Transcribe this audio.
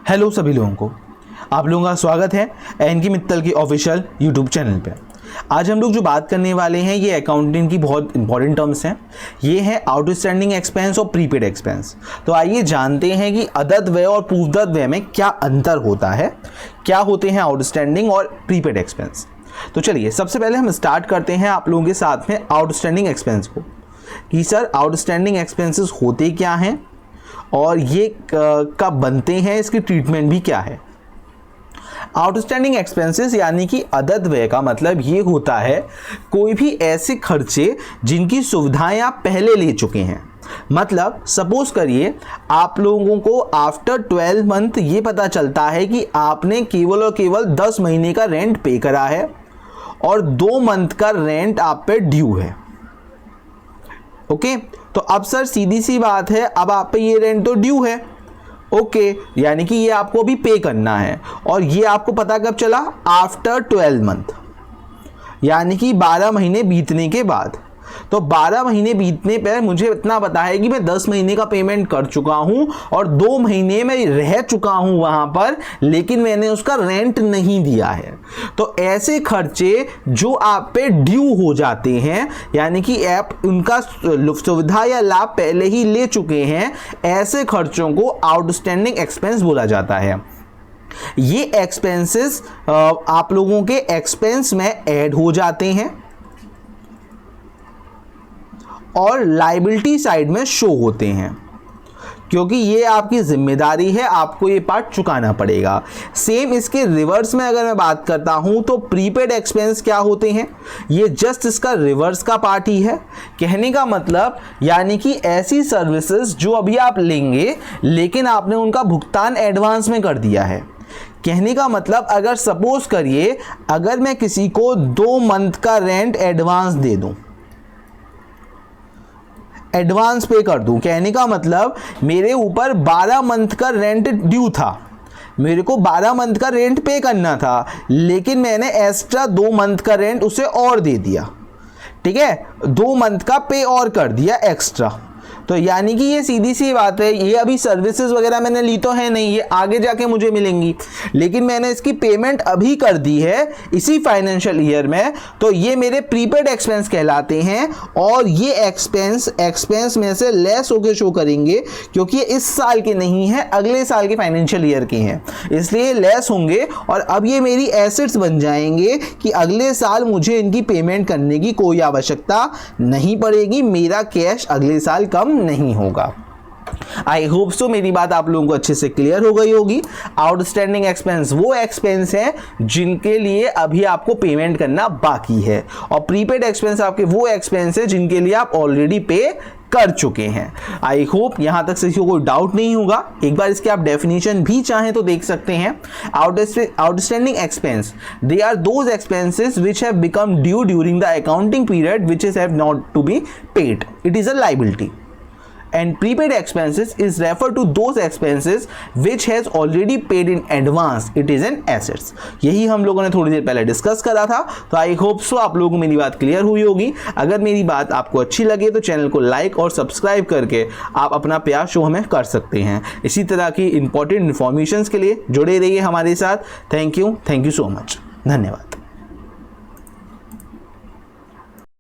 Hello सभी लोगों को, आप लोगों का स्वागत है एनके मित्तल की ऑफिशियल यूट्यूब चैनल पे। आज हम लोग जो बात करने वाले हैं ये अकाउंटिंग की बहुत इंपॉर्टेंट टर्म्स हैं। ये है आउटस्टैंडिंग एक्सपेंस और प्रीपेड एक्सपेंस। तो आइए जानते हैं कि अदद व्यय और पूर्वदत्त व्यय में क्या अंतर होता है, क्या होते हैं आउटस्टैंडिंग और प्रीपेड एक्सपेंस। तो चलिए सबसे पहले हम स्टार्ट करते हैं आप लोगों के साथ में आउटस्टैंडिंग एक्सपेंस को, कि सर आउटस्टैंडिंग एक्सपेंसेस होते क्या हैं और ये कब बनते हैं, इसकी ट्रीटमेंट भी क्या है। आउटस्टैंडिंग एक्सपेंसेस यानी कि अदद व्यय का मतलब ये होता है कोई भी ऐसे खर्चे जिनकी सुविधाएं आप पहले ले चुके हैं। मतलब सपोज करिए आप लोगों को आफ्टर 12 मंथ ये पता चलता है कि आपने केवल और केवल 10 महीने का रेंट पे करा है और 2 मंथ का रेंट आप पे ड्यू है। ओके, तो अब सर सीधी सी बात है, अब आप पे ये रेंट तो ड्यू है। ओके, यानी कि ये आपको अभी पे करना है और ये आपको पता कब चला, आफ्टर 12 मंथ, यानी कि 12 महीने बीतने के बाद। तो 12 महीने बीतने पर मुझे इतना पता है कि मैं 10 महीने का पेमेंट कर चुका हूं और 2 महीने में रह चुका हूं वहां पर, लेकिन मैंने उसका रेंट नहीं दिया है। तो ऐसे खर्चे जो आप पे ड्यू हो जाते हैं, यानी कि आप उनका सुविधा या लाभ पहले ही ले चुके हैं, ऐसे खर्चों को आउटस्टैंडिंग एक्सपेंस बोला जाता है। ये एक्सपेंसेस आप लोगों के एक्सपेंस में ऐड हो जाते हैं और लायबिलिटी साइड में शो होते हैं, क्योंकि ये आपकी जिम्मेदारी है, आपको ये पार्ट चुकाना पड़ेगा। सेम इसके रिवर्स में अगर मैं बात करता हूं तो प्रीपेड एक्सपेंस क्या होते हैं, ये जस्ट इसका रिवर्स का पार्ट ही है। कहने का मतलब यानी कि ऐसी सर्विसेज जो अभी आप लेंगे लेकिन आपने उनका भुगतान एडवांस में कर दिया है। कहने का मतलब अगर सपोज करिए अगर मैं किसी को 2 मंथ का रेंट एडवांस दे दूं, एडवांस पे कर दूं, कहने का मतलब मेरे ऊपर 12 मंथ का रेंट ड्यू था, मेरे को 12 मंथ का रेंट पे करना था, लेकिन मैंने एक्स्ट्रा 2 मंथ का रेंट उसे और दे दिया। ठीक है, 2 मंथ का पे और कर दिया एक्स्ट्रा। तो यानी कि ये सीधी सी बात है, ये अभी सर्विसेज वगैरह मैंने ली तो है नहीं, ये आगे जाके मुझे मिलेंगी, लेकिन मैंने इसकी पेमेंट अभी कर दी है इसी फाइनेंशियल ईयर में, तो ये मेरे प्रीपेड एक्सपेंस कहलाते हैं। और ये एक्सपेंस में से लेस होकर शो करेंगे, क्योंकि ये इस साल के नहीं है, अगले साल के फाइनेंशियल ईयर के हैं, इसलिए लेस होंगे और अब ये मेरी एसेट्स बन जाएंगे कि अगले साल मुझे इनकी पेमेंट करने की कोई आवश्यकता नहीं पड़ेगी, मेरा कैश अगले साल कम नहीं होगा। आई होप सो मेरी बात आप लोगों को अच्छे से क्लियर हो गई होगी। आउटस्टैंडिंग एक्सपेंस वो एक्सपेंस है जिनके लिए अभी आपको पेमेंट करना बाकी है, और प्रीपेड एक्सपेंस आपके वो एक्सपेंस है जिनके लिए आप ऑलरेडी पे कर चुके हैं। आई होप यहां तक किसी को कोई डाउट नहीं होगा। एक बार इसके आप डेफिनेशन भी चाहें तो देख सकते हैं। Outstanding expense, they are those expenses which have become due during the accounting period which is have not to be paid, it is a liability. And prepaid expenses is referred to those expenses which has already paid in advance, it is an assets। यही हम लोगों ने थोड़ी देर पहले discuss करा था। तो I hope so आप लोगों को मेरी बात क्लियर हुई होगी। अगर मेरी बात आपको अच्छी लगे तो चैनल को लाइक और सब्सक्राइब करके आप अपना प्यार शो हमें कर सकते हैं। इसी तरह की इंपॉर्टेंट इन्फॉर्मेशन के लिए जुड़े रहिए हमारे साथ। थैंक यू सो मच, धन्यवाद।